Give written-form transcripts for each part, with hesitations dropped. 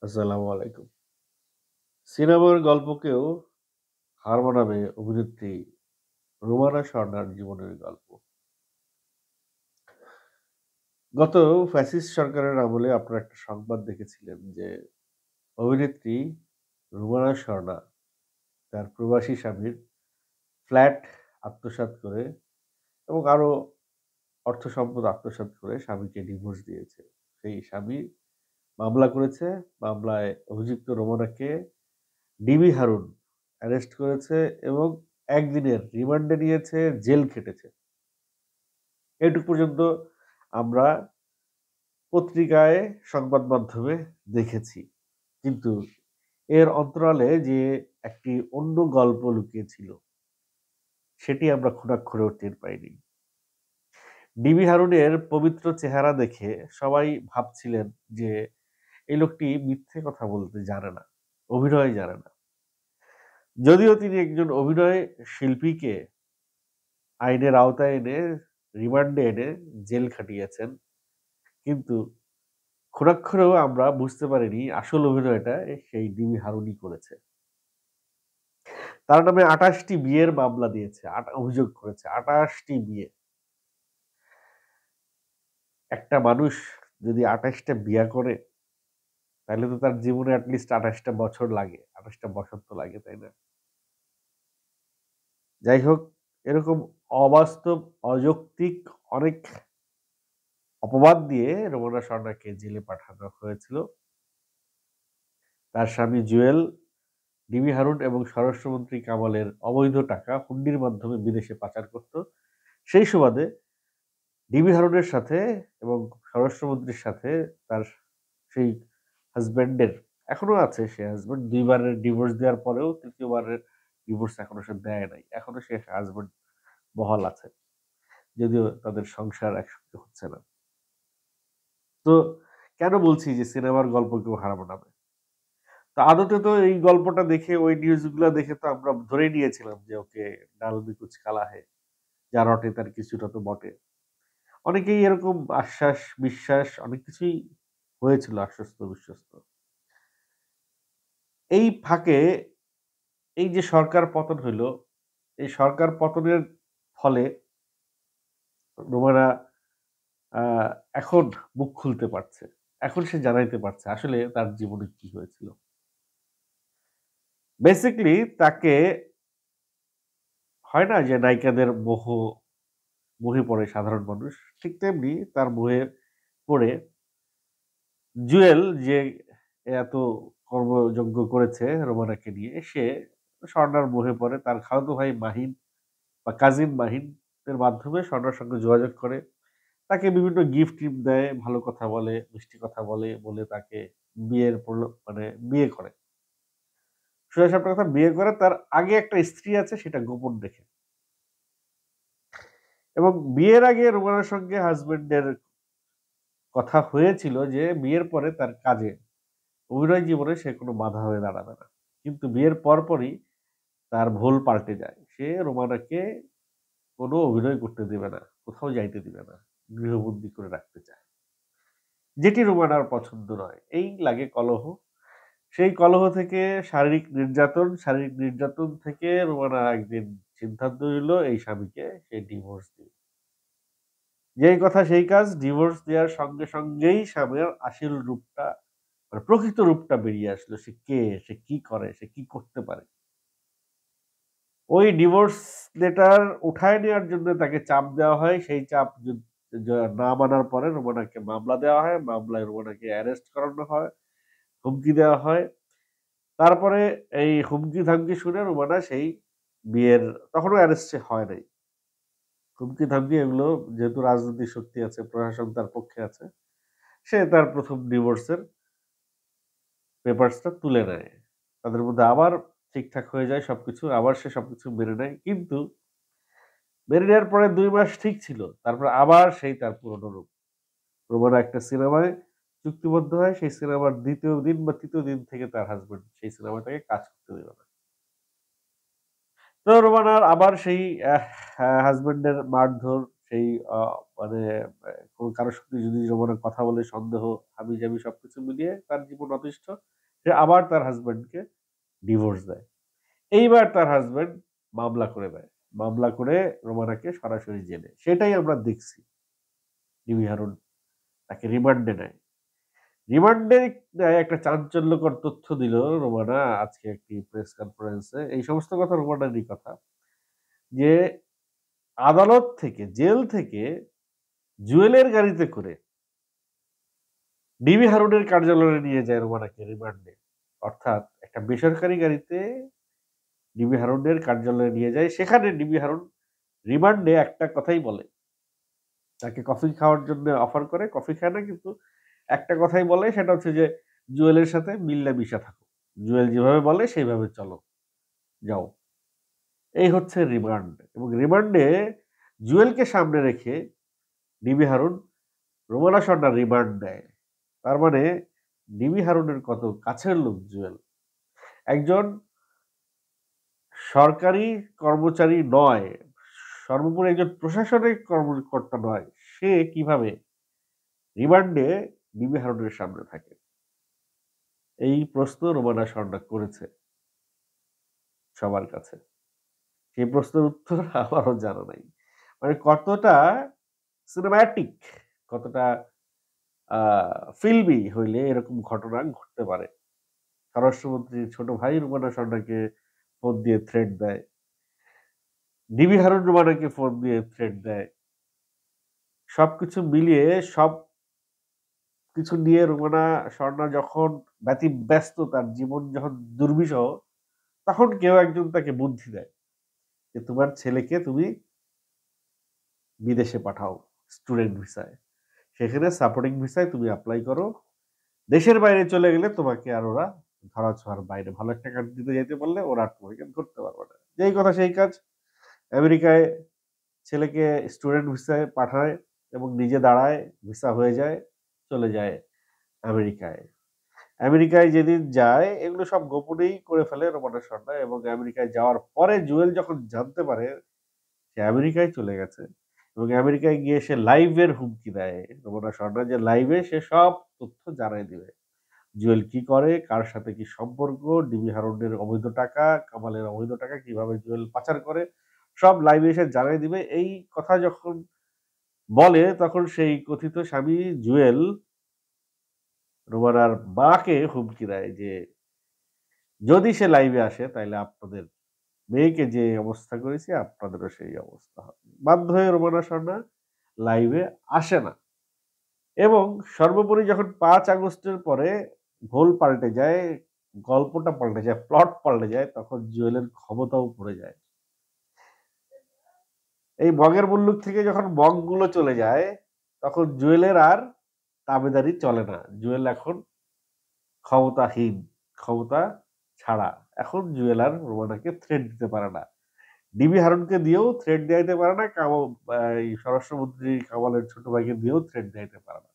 আসসালামু আলাইকুম। সিনেমার গল্পকেও হার মানাবে অভিনেত্রী রুমানা স্বর্ণার জীবনের গল্প। গত ফ্যাসিস্ট সরকারের আমলে আপনারা একটা সংবাদ দেখেছিলেন যে অভিনেত্রী রুমানা স্বর্ণা তার প্রবাসী স্বামীর ফ্ল্যাট আত্মসাৎ করে এবং আরো অর্থ সম্পদ আত্মসাৎ করে স্বামীকে ডিভোর্স দিয়েছে। সেই স্বামী মামলা করেছে। মামলায় অভিযুক্ত রোমানাকে ডিবি হারুন অ্যারেস্ট করেছে এবং ১ দিনের রিমান্ডে নিয়েছে, জেল খেটেছে। এটুক পর্যন্ত আমরা পত্রিকায়, সংবাদ মাধ্যমে দেখেছি। কিন্তু এর অন্তরালে যে একটি অন্য গল্প লুকিয়ে ছিল, সেটি আমরা ঘুণাক্ষরেও টের পাইনি। ডিবি হারুনের পবিত্র চেহারা দেখে সবাই ভাবছিলেন যে, এই লোকটি মিথ্যে কথা বলতে জানে না, অভিনয় জানে না। যদিও তিনি একজন অভিনয় শিল্পীকে আইনের আওতায় এনে, রিমান্ডে এনে জেল খাটিয়েছেন। কিন্তু ঘুণাক্ষরেও আমরা বুঝতে পারিনি আসল অভিনয়টা সেই ডিবি হারুনই করেছে। তার নামে ২৮ টি বিয়ের মামলা দিয়েছে। অভিযোগ করেছে ২৮ টি বিয়ে। একটা মানুষ যদি ২৮ টা বিয়া করে, তাহলে তো তার জীবনে এট লিস্ট ২৮ টা বছর লাগে। ২৮ টা বসন্ত লাগে, তাই না? যাই হোক, এরকম অবাস্তব, অযৌক্তিক অনেক অপবাদ দিয়ে রোমানা স্বর্ণাকে জেলে পাঠানো হয়েছিল। তার স্বামী জুয়েল, ডিবি হারুন এবং স্বরাষ্ট্রমন্ত্রী কামালের অবৈধ টাকা হুন্ডির মাধ্যমে বিদেশে পাচার করত। সেই সুবাদে ডিবি হারুনের সাথে এবং স্বরাষ্ট্রমন্ত্রীর সাথে তার সেই হাসব্যান্ডের এখনো আছে, সে হাসব্যান্ড ২ বারের ডিভোর্স দেওয়ার পরেও ৩য় বারের ডিভোর্স এখনো সে দেয় নাই। এখনো সে হাসব্যান্ড বহাল আছে। যদিও তাদের সংসার একসঙ্গে হচ্ছে না। তো কেন বলছি যে সিনেমার গল্প কেউ হার মানাবে? তো আদতে তো এই গল্পটা দেখে, ওই নিউজ গুলা দেখে তো আমরা ধরেই নিয়েছিলাম যে ওকে ডাল মে কুছ কালা है, যা রটে তার কিছুটা তো বটে। অনেকেই এরকম আশ্বাস, বিশ্বাস অনেক কিছুই হয়েছিল আশ্বস্ত বিশ্বস্ত। এই ফাঁকে এই যে সরকার পতন হইল, এই সরকার পতনের ফলে রোমানা আ এখন মুখ খুলতে পারছে। এখন সে জানাইতে পারছে আসলে তার জীবনে কি হয়েছিল। বেসিক্যালি তাকে হয় না যে নায়িকাদের মোহে পড়ে সাধারণ মানুষ। ঠিক তেমনি তার মোহে পড়ে জুয়েল যে এত কর্মযজ্ঞ করেছে রোমানাকে নিয়ে, সে স্বর্ণার মোহে পড়ে। তার খালাতো ভাই মাহিন বা কাজিন মাহিন এর মাধ্যমে স্বর্ণার সঙ্গে যোগাযোগ করে। তাকে বিভিন্ন গিফট-টিফট দেয়, ভালো কথা বলে, মিষ্টি কথা বলে, বলে তাকে বিয়ের মানে বিয়ে করে। সোজা সাপটা কথা, বিয়ে করে তার আগে একটা স্ত্রী আছে সেটা গোপন রেখে। এবং বিয়ের আগে রোমানার সঙ্গে হাসব্যান্ডের কথা হয়েছিল যে বিয়ের পরে তার কাজে, অভিনয় জীবনে সে কোনো বাধা হয়ে দাঁড়াবে না। কিন্তু বিয়ের পরপরই তার ভুল পাল্টে যায়। সে রোমানাকে কোনো অভিনয় করতে দিবে না, কোথাও যাইতে দিবে না। গৃহবন্দী করে রাখতে চায়। যেটি রোমানার পছন্দ নয়। এই লাগে কলহ। সেই কলহ থেকে শারীরিক নির্যাতন থেকে রোমানা একদিন সিদ্ধান্ত নিল এই স্বামীকে সে ডিভোর্স দিবে। যেই কথা সেই কাজ, ডিভোর্স দেওয়ার সঙ্গে সঙ্গেই স্বামীর আসল রূপটা, মানে প্রকৃত রূপটা বেরিয়ে আসলো। সে কে? সে কি করে? সে কি করতে পারে? ওই ডিভোর্স লেটার উঠায় নেওয়ার জন্য তাকে চাপ দেওয়া হয়। সেই চাপ না মানার পরে রোমানাকে মামলা দেওয়া হয়। মামলায় রোমানাকে অ্যারেস্ট করানো হয়, হুমকি দেওয়া হয়। তারপরে এই হুমকি-ধামকি শুনে রোমানা সেই বিয়ের, তখনও অ্যারেস্ট সে হয় নাই। হুমকি-ধামকি এগুলো, যেহেতু রাজনৈতিক শক্তি আছে, প্রশাসন তার পক্ষে আছে, সে তার ১ম ডিভোর্সের পেপারসটা তুলে নেয়। তাদের মধ্যে আবার ঠিকঠাক হয়ে যায় সবকিছু। আবার সে সবকিছু মেনে নেয়। কিন্তু মেনে নেয়ার পরে ২ মাস ঠিক ছিল। তারপর আবার সেই তার পুরনো রূপ। রোমানা একটা সিনেমায় চুক্তিবদ্ধ হয়। সেই সিনেমার ২য় দিন বা ৩য় দিন থেকে তার হাসব্যান্ড সেই সিনেমাটাকে কাজ করতে দিল না। তো রোমানার আবার সেই হাসব্যান্ডের মারধর, সেই মানে কারোর সাথে যদি রোমানা কথা বলে সন্দেহ হাবিজাবি সবকিছু মিলিয়ে তার জীবন অতিষ্ঠ, সে আবার তার হাজবেন্ডকে ডিভোর্স দেয়। এইবার তার হাজবেন্ড মামলা করে দেয়। মামলা করে রোমানাকে সরাসরি জেলে। সেটাই আমরা দেখছি। ডিবি হারুন তাকে রিমান্ডে নেয়। রিমান্ডে নেয় একটা চাঞ্চল্যকর তথ্য দিল রোমানা আজকে একটি প্রেস কনফারেন্সে। এই সমস্ত কথা রোমানারই কথা। যে আদালত থেকে, জেল থেকে জুয়েলের গাড়িতে করে ডিবি হারুনের কার্যালয়ে নিয়ে যায় রোমানাকে রিমান্ডে। অর্থাৎ একটা বেসরকারি গাড়িতে ডিবি হারুনের কার্যালয়ে নিয়ে যায়। সেখানে ডিবি হারুন রিমান্ডে একটা কথাই বলে। তাকে কফি খাওয়ার জন্য অফার করে, কফি খায় না, কিন্তু একটা কথাই বলে, সেটা হচ্ছে যে জুয়েলের সাথে মিল্লা-মিশা থাকো। জুয়েল যেভাবে বলে সেইভাবে চলো, যাও। এই হচ্ছে রিমান্ড। এবং রিমান্ডে জুয়েলকে সামনে রেখে ডিবি হারুন রোমানা স্বর্ণা রিমান্ড নেয়। তার মানে ডিবি হারুনের কত কাছের লোক জুয়েল। একজন সরকারি কর্মচারী নয়, সর্বোপরি একজন প্রশাসনিক কর্মকর্তা নয়, সে কিভাবে রিমান্ডে ডিবি হারুনের সামনে থাকে? এই প্রশ্ন রোমানা স্বর্ণা করেছে সবার কাছে। সেই প্রশ্নের উত্তর আমারও জানা নাই। মানে কতটা সিনেম্যাটিক, কতটা ফিল্মি হইলে এরকম ঘটনা ঘটতে পারে। স্বরাষ্ট্রমন্ত্রীর ছোট ভাই রোমানা স্বর্ণাকে ফোন দিয়ে থ্রেট দেয়। ডিবি হারুন রোমানাকে ফোন দিয়ে থ্রেট দেয়। সবকিছু মিলিয়ে সবকিছু নিয়ে রোমানা স্বর্ণা যখন ব্যতিব্যস্ত, তার জীবন যখন দুর্বিষহ, তখন কেউ একজন তাকে বুদ্ধি দেয় যে তোমার ছেলেকে তুমি বিদেশে পাঠাও স্টুডেন্ট ভিসায়। সেখানে সাপোর্টিং ভিসায় তুমি অ্যাপ্লাই করো। দেশের বাইরে চলে গেলে তোমাকে আর ওরা ধরা-ছোঁয়ার বাইরে, ভালো একটা কান্ট্রিতে যেতে পারলে ওরা আর তোমাকে ধরতে পারবে না। যেই কথা সেই কাজ। আমেরিকায় ছেলেকে স্টুডেন্ট ভিসায় পাঠায় এবং নিজে দাঁড়ায়, ভিসা হয়ে যায়, চলে যায় আমেরিকায়। আমেরিকায় যেদিন যায় এগুলো সব গোপনেই করে ফেলে রোমানা স্বর্ণা। এবং আমেরিকায় যাওয়ার পরে জুয়েল যখন জানতে পারে সে আমেরিকায় চলে গেছে এবং আমেরিকায় গিয়ে সে লাইভের হুমকি দেয় রোমানা স্বর্ণা, যে লাইভে সে সব তথ্য জানাই দিবে। জুয়েল কি করে, কার সাথে কি সম্পর্ক, ডিবি হারুনের অবৈধ টাকা, কামালের অবৈধ টাকা কিভাবে জুয়েল পাচার করে, সব লাইভে এসে জানাই দিবে। এই কথা যখন বলে তখন সেই কথিত স্বামী জুয়েল রোমানার মাকে হুমকি দেয় যে যদি সে লাইভে আসে তাইলে আপনাদের মেয়েকে যে অবস্থা করেছি আপনাদেরও সেই অবস্থা হবে। বাধ্য হয়ে রোমানা স্বর্ণা লাইভে আসে না। এবং সর্বোপরি যখন ৫ আগস্টের পরে ভোল পাল্টে যায়, গল্পটা পাল্টে যায়, প্লট পাল্টে যায়, তখন জুয়েলের ক্ষমতাও পড়ে যায়। এই মগের মুল্লুক থেকে যখন মগগুলো চলে যায়, তখন জুয়েলের আর তাবেদারি চলে না। জুয়েল এখন ক্ষমতাহীন, ক্ষমতা ছাড়া। এখন জুয়েল আর রোমানাকে থ্রেট দিতে পারে না। ডিবি হারুনকে দিয়েও থ্রেট দেয়াইতে পারে না, এই স্বরাষ্ট্রমন্ত্রী কামালের ছোট ভাইকে দিয়েও থ্রেট দেয়াইতে পারে না।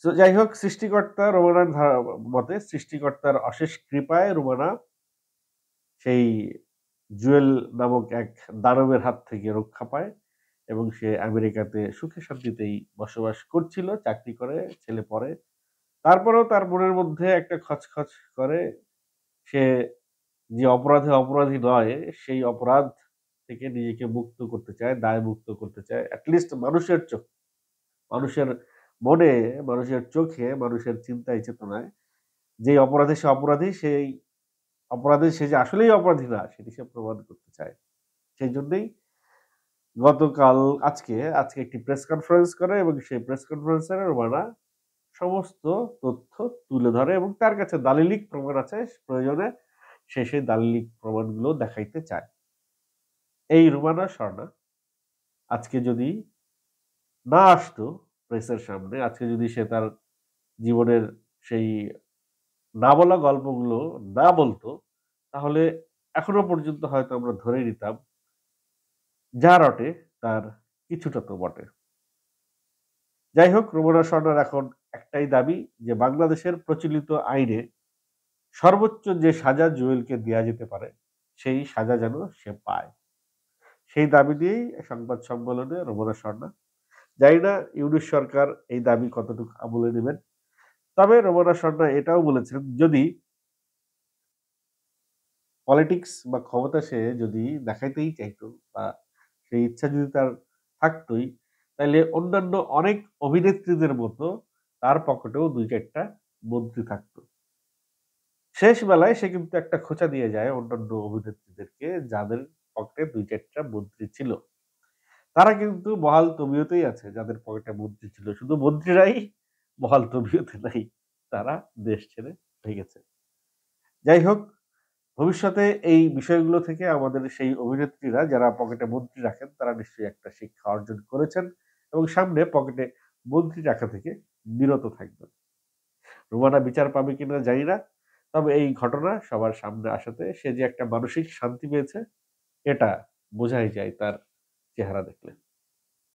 তো যাই হোক, সৃষ্টিকর্তা রোমানার মতে সৃষ্টিকর্তার অশেষ কৃপায় রোমানা সেই জুয়েল নামক এক দানবের হাত থেকে রক্ষা পায় এবং সে আমেরিকাতে সুখে শান্তিতেই বসবাস করছিল, চাকরি করে, ছেলে পড়ে। তারপরেও তার মনের মধ্যে একটা খচখচ করে। সে যে অপরাধে অপরাধী নয়, সেই অপরাধ থেকে নিজেকে মুক্ত করতে চায়, দায় মুক্ত করতে চায়। এটলিস্ট মানুষের মানুষের মনে, মানুষের চোখে, মানুষের চিন্তায় চেতনায় যেই অপরাধে সে অপরাধী, সেই অপরাধে সে যে আসলেই অপরাধী না সেটি সে প্রমাণ করতে চায়। সেই জন্যই গতকাল আজকে একটি প্রেস কনফারেন্স করে এবং সেই প্রেস কনফারেন্সে রোমানা সমস্ত তথ্য তুলে ধরে এবং তার কাছে দালিলিক প্রমাণ আছে। প্রয়োজনে সে সেই দালিলিক প্রমাণগুলো দেখাইতে চায়। এই রোমানা স্বর্ণা আজকে যদি না আসতো প্রেসের সামনে, আজকে যদি সে তার জীবনের সেই না বলা গল্পগুলো না বলতো, তাহলে এখনো পর্যন্ত হয়তো আমরা ধরে নিতাম যা রটে তার কিছুটা তো বটে। যাই হোক, রোমানা স্বর্ণার এখন একটাই দাবি যে বাংলাদেশের প্রচলিত আইনে সর্বোচ্চ যে সাজা জুয়েলকে দেয়া যেতে পারে সেই সাজা যেন সে পায়। সেই দাবি নিয়েই সংবাদ সম্মেলনে রোমানা স্বর্ণা। জানি না ইউনূস সরকার এই দাবি কতটুকু আমলে নিবেন। তবে রোমানা স্বর্ণা এটাও বলেছেন, যদি পলিটিক্স বা ক্ষমতা সে যদি দেখাইতেই চাইতো বা সেই ইচ্ছা যদি তার থাকতই, তাইলে অন্যান্য অনেক অভিনেত্রীদের মতো তার পকেটেও ২-৪ টা মন্ত্রী থাকতো। শেষ বেলায় সে কিন্তু একটা খোঁচা দিয়ে যায় অন্যান্য অভিনেত্রীদেরকে, যাদের পকেটে ২-৪ টা মন্ত্রী ছিল। তারা কিন্তু বহাল তবিয়তেই আছে, যাদের পকেটে মন্ত্রী ছিল। শুধু মন্ত্রীরাই বহাল তবিয়তে নাই। তারা দেশ ছেড়ে ভেগেছে। যাই হোক, ভবিষ্যতে এই বিষয়গুলো থেকে আমাদের সেই অভিনেত্রীরা যারা পকেটে মন্ত্রী রাখেন, তারা নিশ্চয়ই একটা শিক্ষা অর্জন করেছেন এবং সামনে পকেটে মন্ত্রী রাখা থেকে বিরত থাকবেন। রুমানা বিচার পাবে কিনা জানি না। তবে এই ঘটনা সবার সামনে আসাতে সে যে একটা মানসিক শান্তি পেয়েছে, এটা বোঝাই যায় তার চেহারা দেখলে।